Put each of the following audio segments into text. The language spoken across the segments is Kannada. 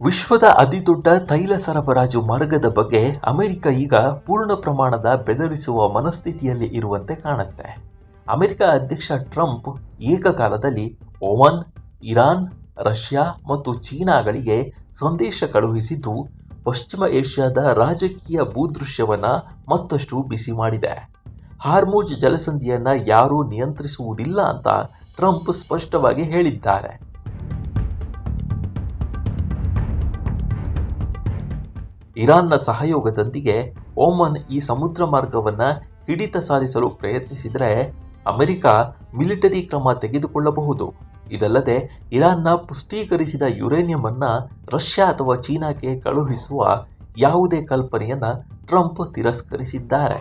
ವಿಶ್ವದ ಅತಿದೊಡ್ಡ ತೈಲ ಸರಬರಾಜು ಮಾರ್ಗದ ಬಗ್ಗೆ ಅಮೆರಿಕ ಈಗ ಪೂರ್ಣ ಪ್ರಮಾಣದ ಬೆದರಿಸುವ ಮನಸ್ಥಿತಿಯಲ್ಲಿ ಇರುವಂತೆ ಕಾಣುತ್ತೆ. ಅಮೆರಿಕ ಅಧ್ಯಕ್ಷ ಟ್ರಂಪ್ ಏಕಕಾಲದಲ್ಲಿ ಒಮನ್, ಇರಾನ್, ರಷ್ಯಾ ಮತ್ತು ಚೀನಾಗಳಿಗೆ ಸಂದೇಶ ಕಳುಹಿಸಿದ್ದು ಪಶ್ಚಿಮ ಏಷ್ಯಾದ ರಾಜಕೀಯ ಭೂದೃಶ್ಯವನ್ನು ಮತ್ತಷ್ಟು ಬಿಸಿ ಮಾಡಿದೆ. ಹಾರ್ಮುಜ್ ಜಲಸಂಧಿಯನ್ನು ಯಾರೂ ನಿಯಂತ್ರಿಸುವುದಿಲ್ಲ ಅಂತ ಟ್ರಂಪ್ ಸ್ಪಷ್ಟವಾಗಿ ಹೇಳಿದ್ದಾರೆ. ಇರಾನ್ನ ಸಹಯೋಗದೊಂದಿಗೆ ಒಮನ್ ಈ ಸಮುದ್ರ ಮಾರ್ಗವನ್ನು ಹಿಡಿತ ಸಾಧಿಸಲು ಪ್ರಯತ್ನಿಸಿದರೆ ಅಮೆರಿಕ ಮಿಲಿಟರಿ ಕ್ರಮ ತೆಗೆದುಕೊಳ್ಳಬಹುದು. ಇದಲ್ಲದೆ ಇರಾನ್ನ ಪುಷ್ಟೀಕರಿಸಿದ ಯುರೇನಿಯಂ ಅನ್ನು ರಷ್ಯಾ ಅಥವಾ ಚೀನಾಕ್ಕೆ ಕಳುಹಿಸುವ ಯಾವುದೇ ಕಲ್ಪನೆಯನ್ನು ಟ್ರಂಪ್ ತಿರಸ್ಕರಿಸಿದ್ದಾರೆ.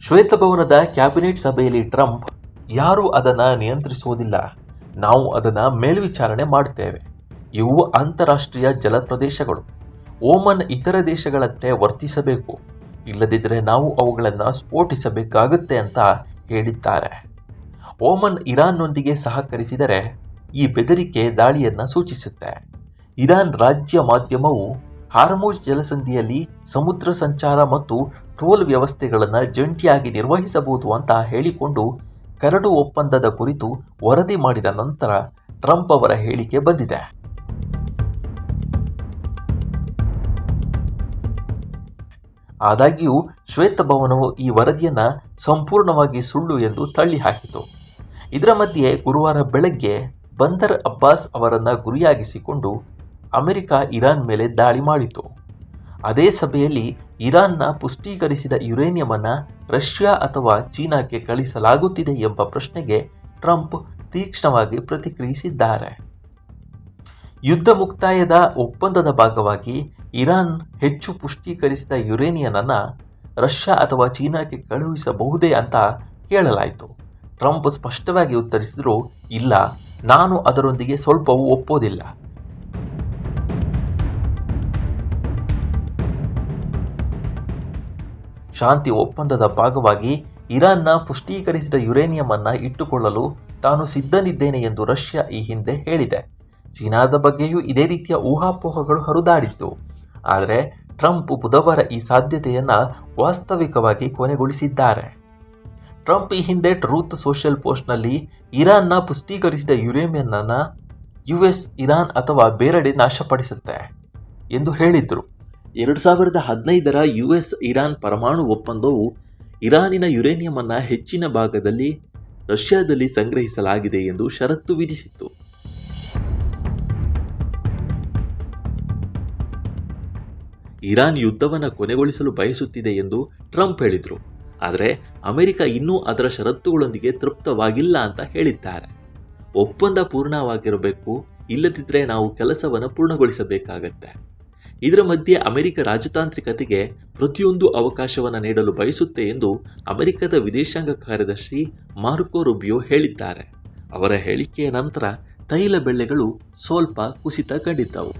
ಶ್ವೇತಭವನದ ಕ್ಯಾಬಿನೆಟ್ ಸಭೆಯಲ್ಲಿ ಟ್ರಂಪ್, ಯಾರೂ ಅದನ್ನು ನಿಯಂತ್ರಿಸುವುದಿಲ್ಲ, ನಾವು ಅದನ್ನು ಮೇಲ್ವಿಚಾರಣೆ ಮಾಡುತ್ತೇವೆ. ಇವು ಅಂತಾರಾಷ್ಟ್ರೀಯ ಜಲಪ್ರದೇಶಗಳು. ಒಮನ್ ಇತರ ದೇಶಗಳಂತೆ ವರ್ತಿಸಬೇಕು, ಇಲ್ಲದಿದ್ದರೆ ನಾವು ಅವುಗಳನ್ನು ಸ್ಫೋಟಿಸಬೇಕಾಗುತ್ತೆ ಅಂತ ಹೇಳಿದ್ದಾರೆ. ಒಮನ್ ಇರಾನ್ನೊಂದಿಗೆ ಸಹಕರಿಸಿದರೆ ಈ ಬೆದರಿಕೆ ದಾಳಿಯನ್ನು ಸೂಚಿಸುತ್ತೆ. ಇರಾನ್ ರಾಜ್ಯ ಮಾಧ್ಯಮವು ಹಾರ್ಮುಜ್ ಜಲಸಂಧಿಯಲ್ಲಿ ಸಮುದ್ರ ಸಂಚಾರ ಮತ್ತು ಟೋಲ್ ವ್ಯವಸ್ಥೆಗಳನ್ನು ಜಂಟಿಯಾಗಿ ನಿರ್ವಹಿಸಬಹುದು ಅಂತ ಹೇಳಿಕೊಂಡು ಕರಡು ಒಪ್ಪಂದದ ಕುರಿತು ವರದಿ ಮಾಡಿದ ನಂತರ ಟ್ರಂಪ್ ಅವರ ಹೇಳಿಕೆ ಬಂದಿದೆ. ಆದಾಗ್ಯೂ ಶ್ವೇತಭವನವು ಈ ವರದಿಯನ್ನು ಸಂಪೂರ್ಣವಾಗಿ ಸುಳ್ಳು ಎಂದು ತಳ್ಳಿಹಾಕಿತು. ಇದರ ಮಧ್ಯೆ ಗುರುವಾರ ಬೆಳಗ್ಗೆ ಬಂದರ್ ಅಬ್ಬಾಸ್ ಅವರನ್ನು ಗುರಿಯಾಗಿಸಿಕೊಂಡು ಅಮೆರಿಕ ಇರಾನ್ ಮೇಲೆ ದಾಳಿ ಮಾಡಿತು. ಅದೇ ಸಭೆಯಲ್ಲಿ ಇರಾನ್ನ ಪುಷ್ಟೀಕರಿಸಿದ ಯುರೇನಿಯಮನ್ನು ರಷ್ಯಾ ಅಥವಾ ಚೀನಾಕ್ಕೆ ಕಳಿಸಲಾಗುತ್ತಿದೆ ಎಂಬ ಪ್ರಶ್ನೆಗೆ ಟ್ರಂಪ್ ತೀಕ್ಷ್ಣವಾಗಿ ಪ್ರತಿಕ್ರಿಯಿಸಿದ್ದಾರೆ. ಯುದ್ಧ ಮುಕ್ತಾಯದ ಒಪ್ಪಂದದ ಭಾಗವಾಗಿ ಇರಾನ್ ಹೆಚ್ಚು ಪುಷ್ಟೀಕರಿಸಿದ ಯುರೇನಿಯಮನ್ನು ರಷ್ಯಾ ಅಥವಾ ಚೀನಾಕ್ಕೆ ಕಳುಹಿಸಬಹುದೇ ಅಂತ ಕೇಳಲಾಯಿತು. ಟ್ರಂಪ್ ಸ್ಪಷ್ಟವಾಗಿ ಉತ್ತರಿಸಿದರು, ಇಲ್ಲ, ನಾನು ಅದರೊಂದಿಗೆ ಸ್ವಲ್ಪವೂ ಒಪ್ಪೋದಿಲ್ಲ. ಶಾಂತಿ ಒಪ್ಪಂದದ ಭಾಗವಾಗಿ ಇರಾನ್ನ ಪುಷ್ಟೀಕರಿಸಿದ ಯುರೇನಿಯಮನ್ನು ಇಟ್ಟುಕೊಳ್ಳಲು ತಾನು ಸಿದ್ಧನಿದ್ದೇನೆ ಎಂದು ರಷ್ಯಾ ಈ ಹಿಂದೆ ಹೇಳಿದೆ. ಚೀನಾದ ಬಗ್ಗೆಯೂ ಇದೇ ರೀತಿಯ ಊಹಾಪೋಹಗಳು ಹರಿದಾಡಿತ್ತು. ಆದರೆ ಟ್ರಂಪ್ ಬುಧವಾರ ಈ ಸಾಧ್ಯತೆಯನ್ನು ವಾಸ್ತವಿಕವಾಗಿ ಕೊನೆಗೊಳಿಸಿದ್ದಾರೆ. ಟ್ರಂಪ್ ಈ ಹಿಂದೆ ಟ್ರೂತ್ ಸೋಷಿಯಲ್ ಪೋಸ್ಟ್ನಲ್ಲಿ ಇರಾನ್ನ ಪುಷ್ಟೀಕರಿಸಿದ ಯುರೇನಿಯಮನ್ನು US ಇರಾನ್ ಅಥವಾ ಬೇರೆಡೆ ನಾಶಪಡಿಸುತ್ತೆ ಎಂದು ಹೇಳಿದರು. 2015ರ US ಇರಾನ್ ಪರಮಾಣು ಒಪ್ಪಂದವು ಇರಾನಿನ ಯುರೇನಿಯಮನ್ನು ಹೆಚ್ಚಿನ ಭಾಗದಲ್ಲಿ ರಷ್ಯಾದಲ್ಲಿ ಸಂಗ್ರಹಿಸಲಾಗಿದೆ ಎಂದು ಷರತ್ತು ವಿಧಿಸಿತ್ತು. ಇರಾನ್ ಯುದ್ಧವನ್ನು ಕೊನೆಗೊಳಿಸಲು ಬಯಸುತ್ತಿದೆ ಎಂದು ಟ್ರಂಪ್ ಹೇಳಿದರು. ಆದರೆ ಅಮೆರಿಕ ಇನ್ನೂ ಅದರ ಷರತ್ತುಗಳೊಂದಿಗೆ ತೃಪ್ತವಾಗಿಲ್ಲ ಅಂತ ಹೇಳಿದ್ದಾರೆ. ಒಪ್ಪಂದ ಪೂರ್ಣವಾಗಿರಬೇಕು, ಇಲ್ಲದಿದ್ದರೆ ನಾವು ಕೆಲಸವನ್ನು ಪೂರ್ಣಗೊಳಿಸಬೇಕಾಗತ್ತೆ. ಇದರ ಮಧ್ಯೆ ಅಮೆರಿಕ ರಾಜತಾಂತ್ರಿಕತೆಗೆ ಪ್ರತಿಯೊಂದು ಅವಕಾಶವನ್ನು ನೀಡಲು ಬಯಸುತ್ತೆ ಎಂದು ಅಮೆರಿಕದ ವಿದೇಶಾಂಗ ಕಾರ್ಯದರ್ಶಿ ಮಾರ್ಕೊ ರೂಬಿಯೋ ಹೇಳಿದ್ದಾರೆ. ಅವರ ಹೇಳಿಕೆಯ ನಂತರ ತೈಲ ಬೆಲೆಗಳು ಸ್ವಲ್ಪ ಕುಸಿತ ಕಂಡಿದ್ದವು.